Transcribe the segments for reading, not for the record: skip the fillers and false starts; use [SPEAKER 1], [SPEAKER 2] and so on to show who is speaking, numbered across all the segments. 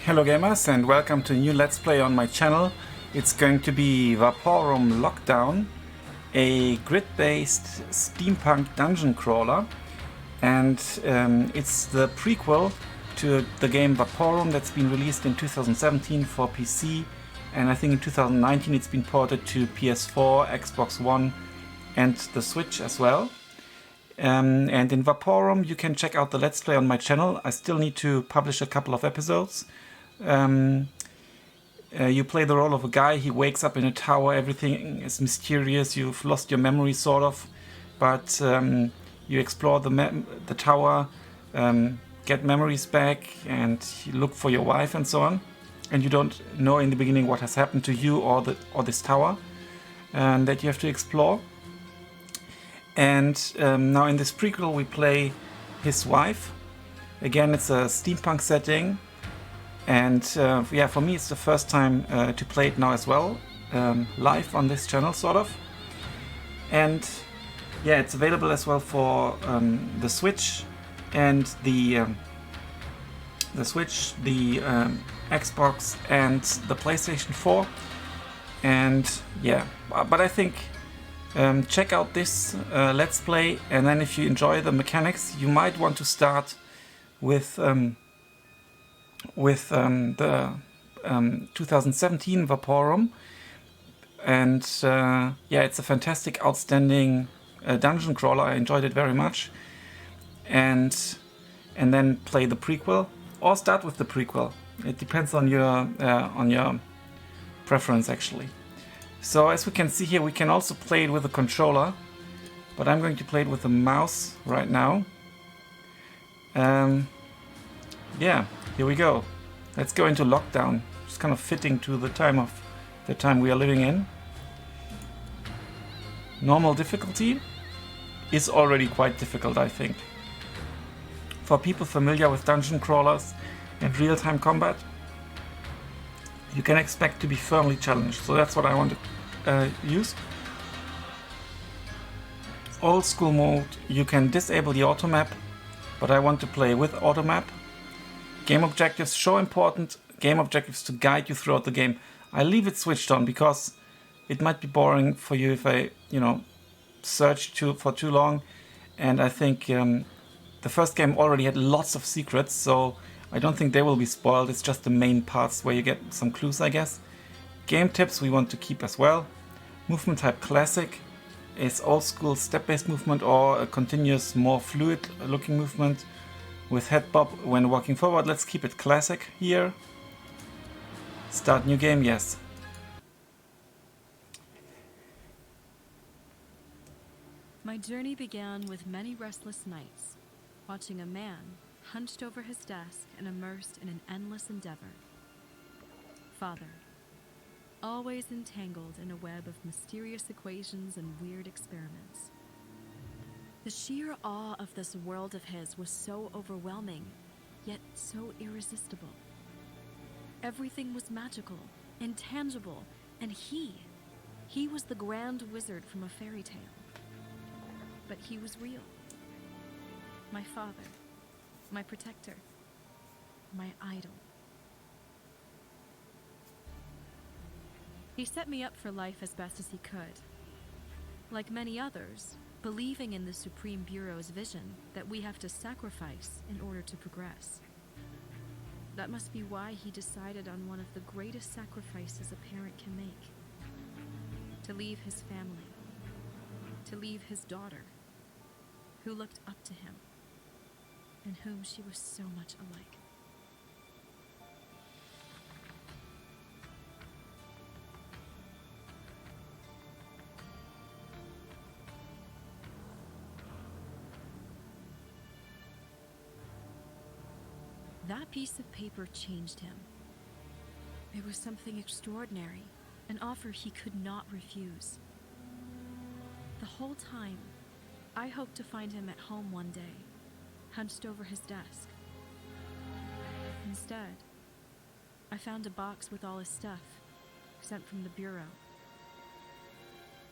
[SPEAKER 1] Hello gamers and welcome to a new Let's Play on my channel. It's going to be Vaporum Lockdown, a grid-based steampunk dungeon crawler, and it's the prequel to the game Vaporum that's been released in 2017 for PC, and I think in 2019 it's been ported to PS4, Xbox One and the Switch as well. And in Vaporum you can check out the Let's Play on my channel. I still need to publish a couple of episodes. You play the role of a guy. He wakes up in a tower, everything is mysterious, you've lost your memory sort of, but you explore the tower, get memories back, and you look for your wife and so on, and you don't know in the beginning what has happened to you or this tower that you have to explore. And now in this prequel we play his wife. Again, it's a steampunk setting. And yeah, for me it's the first time to play it now as well, live on this channel sort of. And yeah, it's available as well for the Switch and the Xbox and the PlayStation 4. And yeah, but I think check out this Let's Play, and then if you enjoy the mechanics you might want to start with the 2017 Vaporum, and yeah, it's a fantastic, outstanding dungeon crawler. I enjoyed it very much, and then play the prequel or start with the prequel. It depends on your preference actually. So as we can see here, we can also play it with a controller, but I'm going to play it with a mouse right now. Yeah, here we go. Let's go into lockdown. It's kind of fitting to the time we are living in. Normal difficulty is already quite difficult, I think. For people familiar with dungeon crawlers and real-time combat, you can expect to be firmly challenged. So that's what I want to use. Old school mode, you can disable the auto map, but I want to play with auto map. Game objectives, show important game objectives to guide you throughout the game. I leave it switched on because it might be boring for you if I, search for too long. And I think the first game already had lots of secrets, so I don't think they will be spoiled. It's just the main parts where you get some clues, I guess. Game tips we want to keep as well. Movement type classic is old school step-based movement or a continuous, more fluid looking movement with head bob when walking forward. Let's keep it classic here. Start new game, yes.
[SPEAKER 2] My journey began with many restless nights, watching a man hunched over his desk and immersed in an endless endeavor. Father, always entangled in a web of mysterious equations and weird experiments. The sheer awe of this world of his was so overwhelming, yet so irresistible. Everything was magical, intangible, and he was the grand wizard from a fairy tale. But he was real. My father, my protector, my idol. He set me up for life as best as he could. Like many others, believing in the Supreme Bureau's vision that we have to sacrifice in order to progress. That must be why he decided on one of the greatest sacrifices a parent can make. To leave his family. To leave his daughter, who looked up to him, and whom she was so much alike. That piece of paper changed him. It was something extraordinary, an offer he could not refuse. The whole time, I hoped to find him at home one day, hunched over his desk. Instead, I found a box with all his stuff, sent from the Bureau.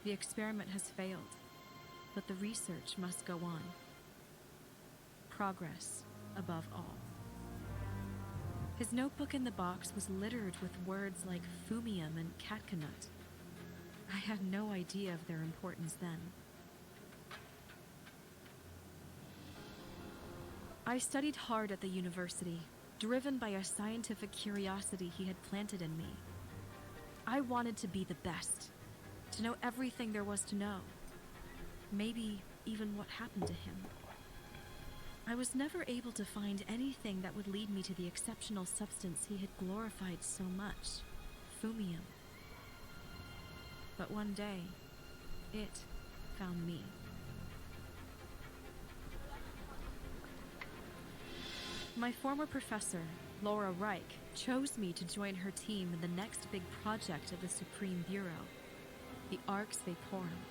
[SPEAKER 2] The experiment has failed, but the research must go on. Progress above all. His notebook in the box was littered with words like fumium and catcanut. I had no idea of their importance then. I studied hard at the university, driven by a scientific curiosity he had planted in me. I wanted to be the best, to know everything there was to know. Maybe even what happened to him. I was never able to find anything that would lead me to the exceptional substance he had glorified so much, fumium. But one day, it found me. My former professor, Laura Reich, chose me to join her team in the next big project of the Supreme Bureau, the Arx Vaporum.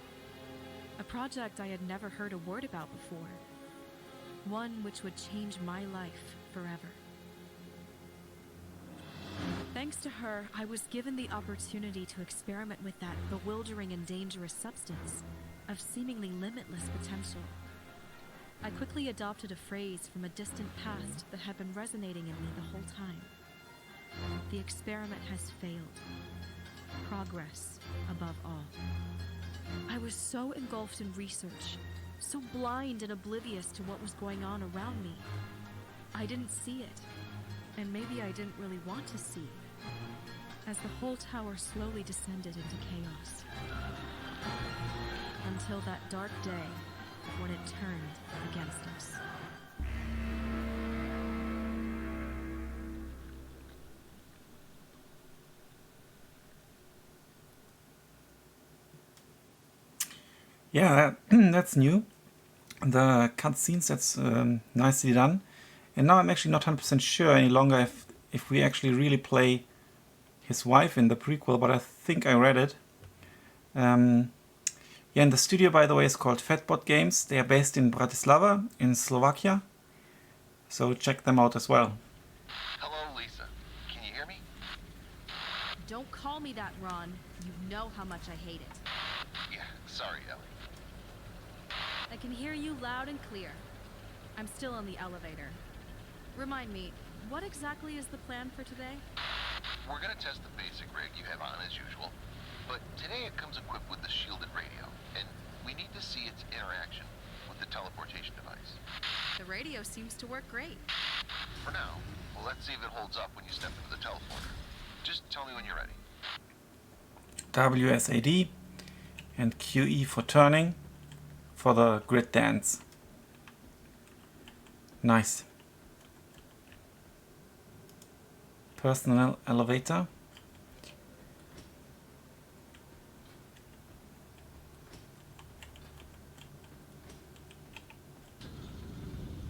[SPEAKER 2] A project I had never heard a word about before. One which would change my life forever. Thanks to her, I was given the opportunity to experiment with that bewildering and dangerous substance of seemingly limitless potential. I quickly adopted a phrase from a distant past that had been resonating in me the whole time. The experiment has failed. Progress above all. I was so engulfed in research, so blind and oblivious to what was going on around me. I didn't see it, and maybe I didn't really want to see, as the whole tower slowly descended into chaos. Until that dark day when it turned against us.
[SPEAKER 1] Yeah, that's new. The cutscenes, that's nicely done. And now I'm actually not 100% sure any longer if we actually really play his wife in the prequel, but I think I read it. Yeah, and the studio, by the way, is called Fatbot Games. They are based in Bratislava, in Slovakia. So check them out as well.
[SPEAKER 3] Hello, Lisa. Can you hear me?
[SPEAKER 2] Don't call me that, Ron. You know how much I hate it.
[SPEAKER 3] Yeah, sorry, Ellie.
[SPEAKER 2] I can hear you loud and clear. I'm still in the elevator. Remind me, what exactly is the plan for today?
[SPEAKER 3] We're gonna test the basic rig you have on as usual, but today it comes equipped with the shielded radio, and we need to see its interaction with the teleportation device.
[SPEAKER 2] The radio seems to work great.
[SPEAKER 3] For now, well, let's see if it holds up when you step into the teleporter. Just tell me when you're ready.
[SPEAKER 1] WSAD and QE for turning for the grid dance. Nice. Personal elevator.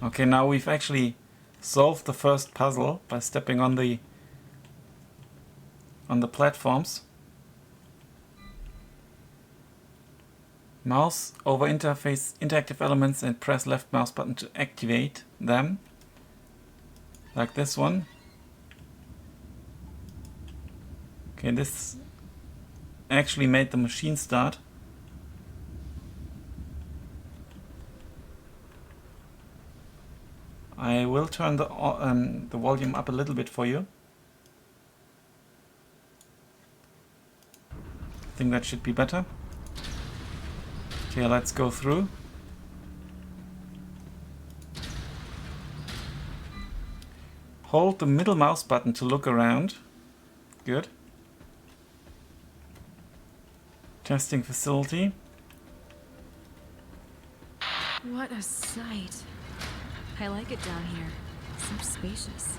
[SPEAKER 1] Okay, now we've actually solved the first puzzle by stepping on the platforms. Mouse over interface interactive elements and press left mouse button to activate them. Like this one. Okay, this actually made the machine start. I will turn the volume up a little bit for you. I think that should be better. Okay, let's go through. Hold the middle mouse button to look around. Good. Testing facility.
[SPEAKER 2] What a sight. I like it down here. So spacious.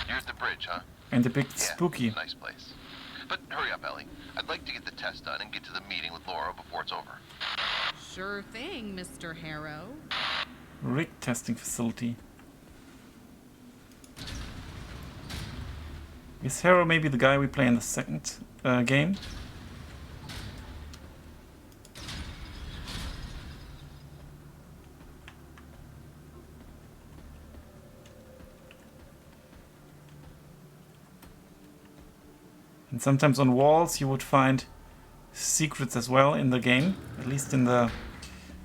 [SPEAKER 3] You're at the bridge, huh?
[SPEAKER 1] And a bit
[SPEAKER 3] Yeah,
[SPEAKER 1] spooky.
[SPEAKER 3] nice place. But hurry up, Ellie. I'd like to get the test done and get to the meeting with Laura before it's over.
[SPEAKER 4] Sure thing, Mr. Harrow.
[SPEAKER 1] Rig testing facility. Is Harrow maybe the guy we play in the second game? And sometimes on walls you would find secrets as well in the game, at least in the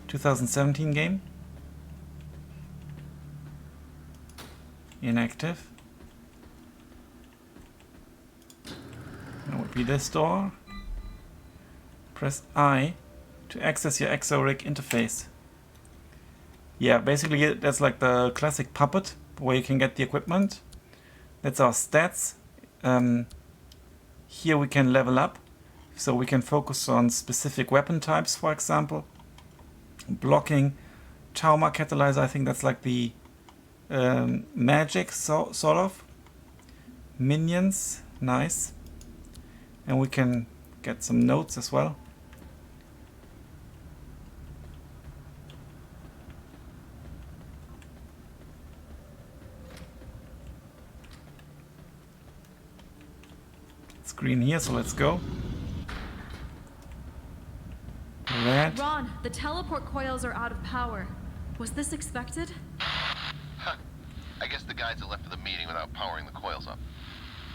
[SPEAKER 1] 2017 game. Inactive. would be this door. Press I to access your ExoRig interface. Yeah, basically that's like the classic puppet where you can get the equipment. That's our stats. Here we can level up, so we can focus on specific weapon types, for example. Blocking, trauma catalyzer, I think that's like the magic sort of. Minions, nice. And we can get some notes as well. It's green here, so let's go. Red.
[SPEAKER 2] Ron, the teleport coils are out of power. Was this expected?
[SPEAKER 3] Huh. I guess the guys had left for the meeting without powering the coils up.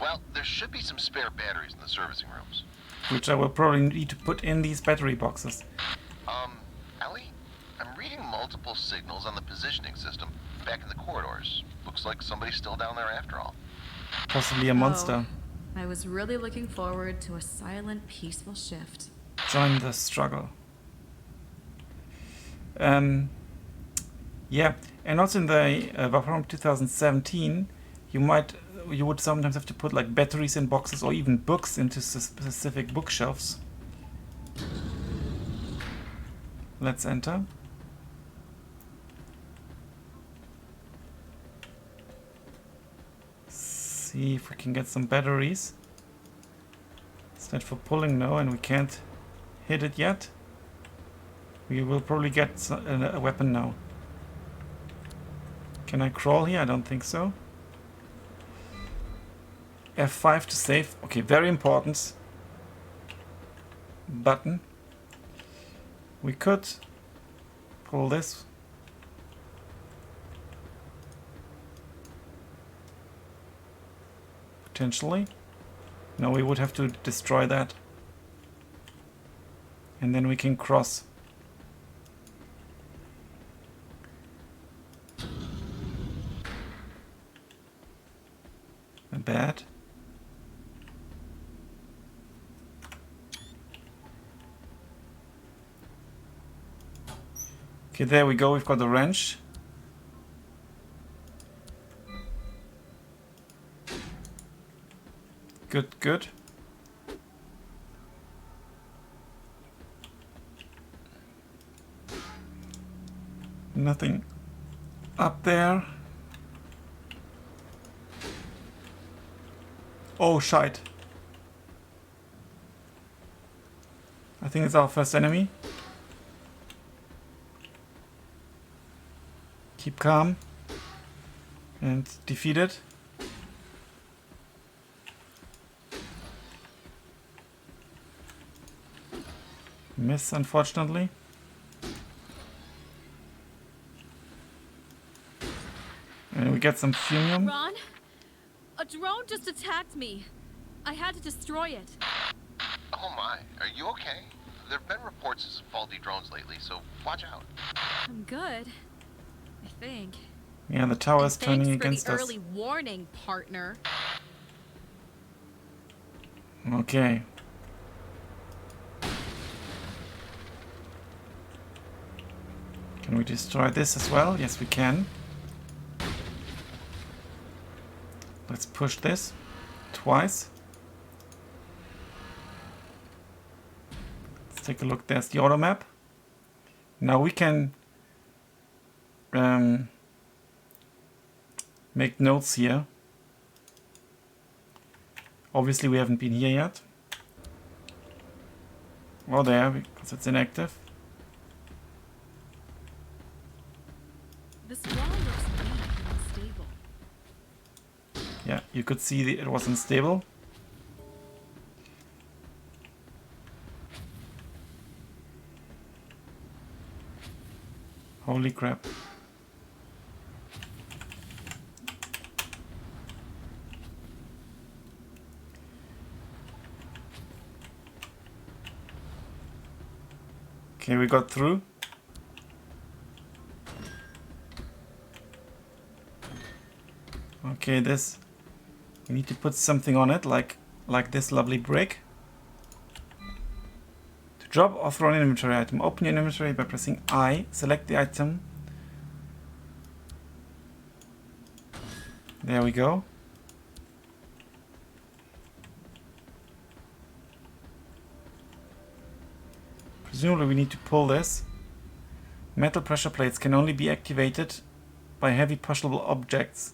[SPEAKER 3] Well, there should be some spare batteries in the servicing rooms.
[SPEAKER 1] Which I will probably need to put in these battery boxes.
[SPEAKER 3] Ellie? I'm reading multiple signals on the positioning system back in the corridors. Looks like somebody's still down there after all.
[SPEAKER 1] Possibly a monster.
[SPEAKER 2] Oh, I was really looking forward to a silent, peaceful shift.
[SPEAKER 1] Join the struggle. Yeah, and also in the Vaporum 2017, you would sometimes have to put like batteries in boxes or even books into specific bookshelves. Let's enter. See if we can get some batteries. Is that for pulling? No, and we can't hit it yet. We will probably get a weapon now. Can I crawl here? I don't think so. F5 to save. Okay, very important button. We could pull this. Potentially. No, we would have to destroy that. And then we can cross. Bad. Okay, there we go. We've got the wrench. Good, good. Nothing up there. Oh, shite. I think it's our first enemy. Keep calm. And defeat it. Miss, unfortunately. And we get some fumium.
[SPEAKER 2] Ron, a drone just attacked me. I had to destroy it.
[SPEAKER 3] Oh my, are you okay? There have been reports of some faulty drones lately, so watch out.
[SPEAKER 2] I'm good, I think.
[SPEAKER 1] Yeah, the tower is turning against
[SPEAKER 4] Thanks
[SPEAKER 1] us.
[SPEAKER 4] for the early warning, partner.
[SPEAKER 1] Okay. Can we destroy this as well? Yes, we can. Let's push this twice. Let's take a look. There's the auto map. Now we can make notes here. Obviously we haven't been here yet. Or there, because it's inactive.
[SPEAKER 2] This wall looks weak and unstable.
[SPEAKER 1] Yeah, you could see it was unstable. Holy crap. Okay, we got through. Okay, this, we need to put something on it, like this lovely brick. Drop or throw an inventory item. Open your inventory by pressing I. Select the item. There we go. Presumably we need to pull this. Metal pressure plates can only be activated by heavy pushable objects,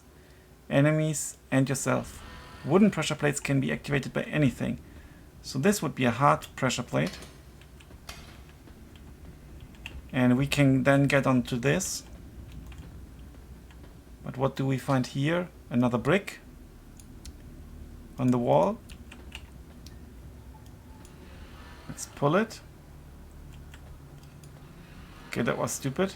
[SPEAKER 1] enemies and yourself. Wooden pressure plates can be activated by anything. So this would be a hard pressure plate. And we can then get onto this. But what do we find here? Another brick on the wall. Let's pull it. Okay, that was stupid.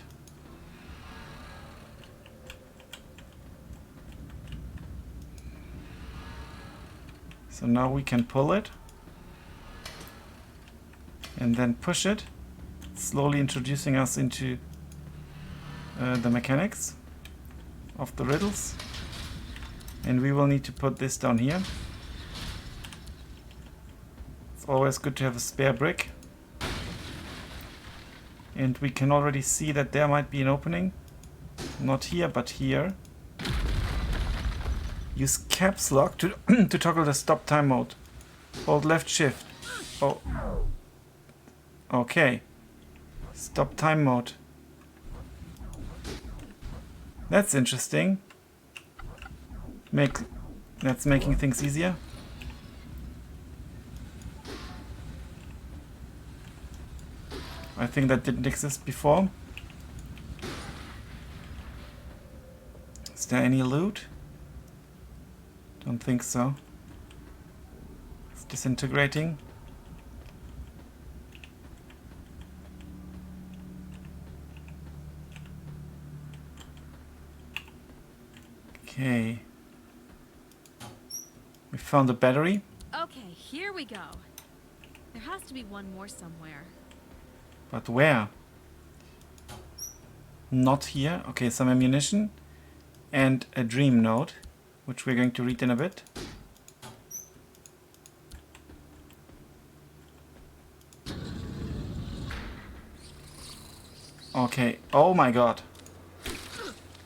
[SPEAKER 1] So now we can pull it and then push it, slowly introducing us into the mechanics of the riddles. And we will need to put this down here. It's always good to have a spare brick. And we can already see that there might be an opening. Not here, but here. Use caps lock to, to toggle the stop time mode. Hold left shift. Oh. Okay. Stop time mode. That's interesting. That's making things easier. I think that didn't exist before. Is there any loot? Don't think so. It's disintegrating. Okay. We found a battery.
[SPEAKER 2] Okay, here we go. There has to be one more somewhere.
[SPEAKER 1] But where? Not here. Okay, some ammunition. And a dream node, which we're going to read in a bit. Okay, oh my god.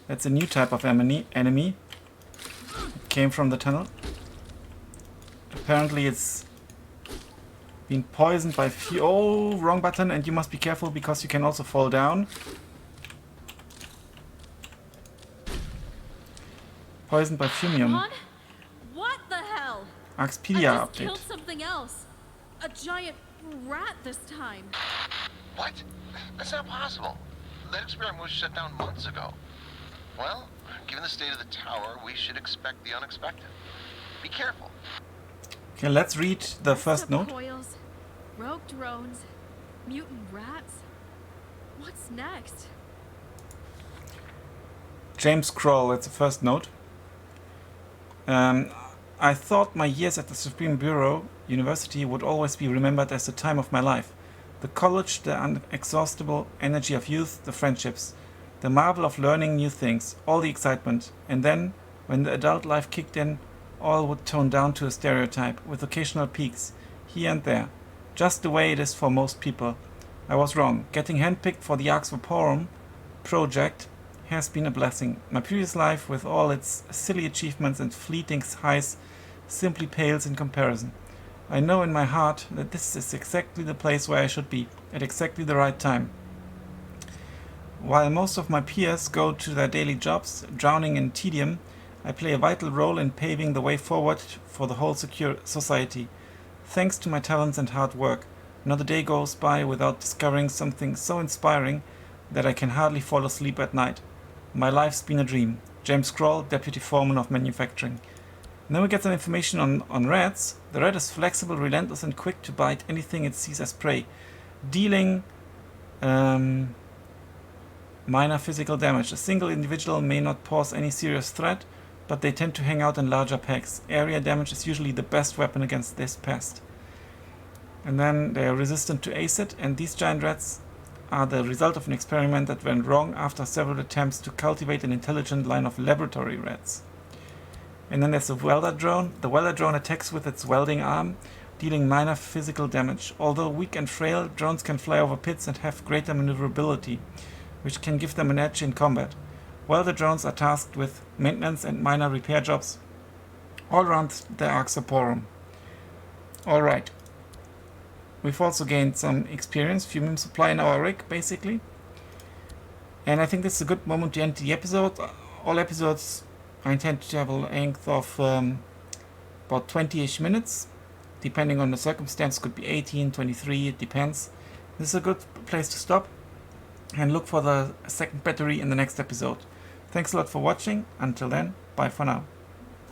[SPEAKER 1] That's a new type of enemy. It came from the tunnel. Apparently it's been poisoned by oh, wrong button, and you must be careful because you can also fall down. Poisoned by fumium.
[SPEAKER 2] Ron? What the hell?
[SPEAKER 1] Arxpedia
[SPEAKER 2] I just
[SPEAKER 1] update.
[SPEAKER 2] killed something else. A giant rat this time.
[SPEAKER 3] What? That's not possible. That experiment was shut down months ago. Well, given the state of the tower, we should expect the unexpected. Be careful.
[SPEAKER 1] Okay, let's read the first note.
[SPEAKER 2] Coils, rogue drones, mutant rats. What's next?
[SPEAKER 1] James Kroll, that's the first note. I thought my years at the Supreme Bureau University would always be remembered as the time of my life. The college, the inexhaustible energy of youth, the friendships, the marvel of learning new things, all the excitement. And then, when the adult life kicked in, all would tone down to a stereotype, with occasional peaks, here and there. Just the way it is for most people. I was wrong. Getting handpicked for the Arx Vaporum project has been a blessing. My previous life, with all its silly achievements and fleeting highs, simply pales in comparison. I know in my heart that this is exactly the place where I should be, at exactly the right time. While most of my peers go to their daily jobs, drowning in tedium, I play a vital role in paving the way forward for the whole secure society. Thanks to my talents and hard work, not a day goes by without discovering something so inspiring that I can hardly fall asleep at night. My life's been a dream. James Kroll, Deputy Foreman of Manufacturing. And then we get some information on rats. The rat is flexible, relentless, and quick to bite anything it sees as prey, dealing minor physical damage. A single individual may not pose any serious threat, but they tend to hang out in larger packs. Area damage is usually the best weapon against this pest. And then they are resistant to acid, and these giant rats are the result of an experiment that went wrong after several attempts to cultivate an intelligent line of laboratory rats. And then there's the welder drone. The welder drone attacks with its welding arm, dealing minor physical damage. Although weak and frail, drones can fly over pits and have greater maneuverability, which can give them an edge in combat. While the drones are tasked with maintenance and minor repair jobs all around the Arx Vaporum. Alright. We've also gained some experience, fume supply in our rig, basically. And I think this is a good moment to end the episode. All episodes I intend to have a length of about 20-ish minutes. Depending on the circumstance, could be 18, 23, it depends. This is a good place to stop and look for the second battery in the next episode. Thanks a lot for watching. Until then, bye for now.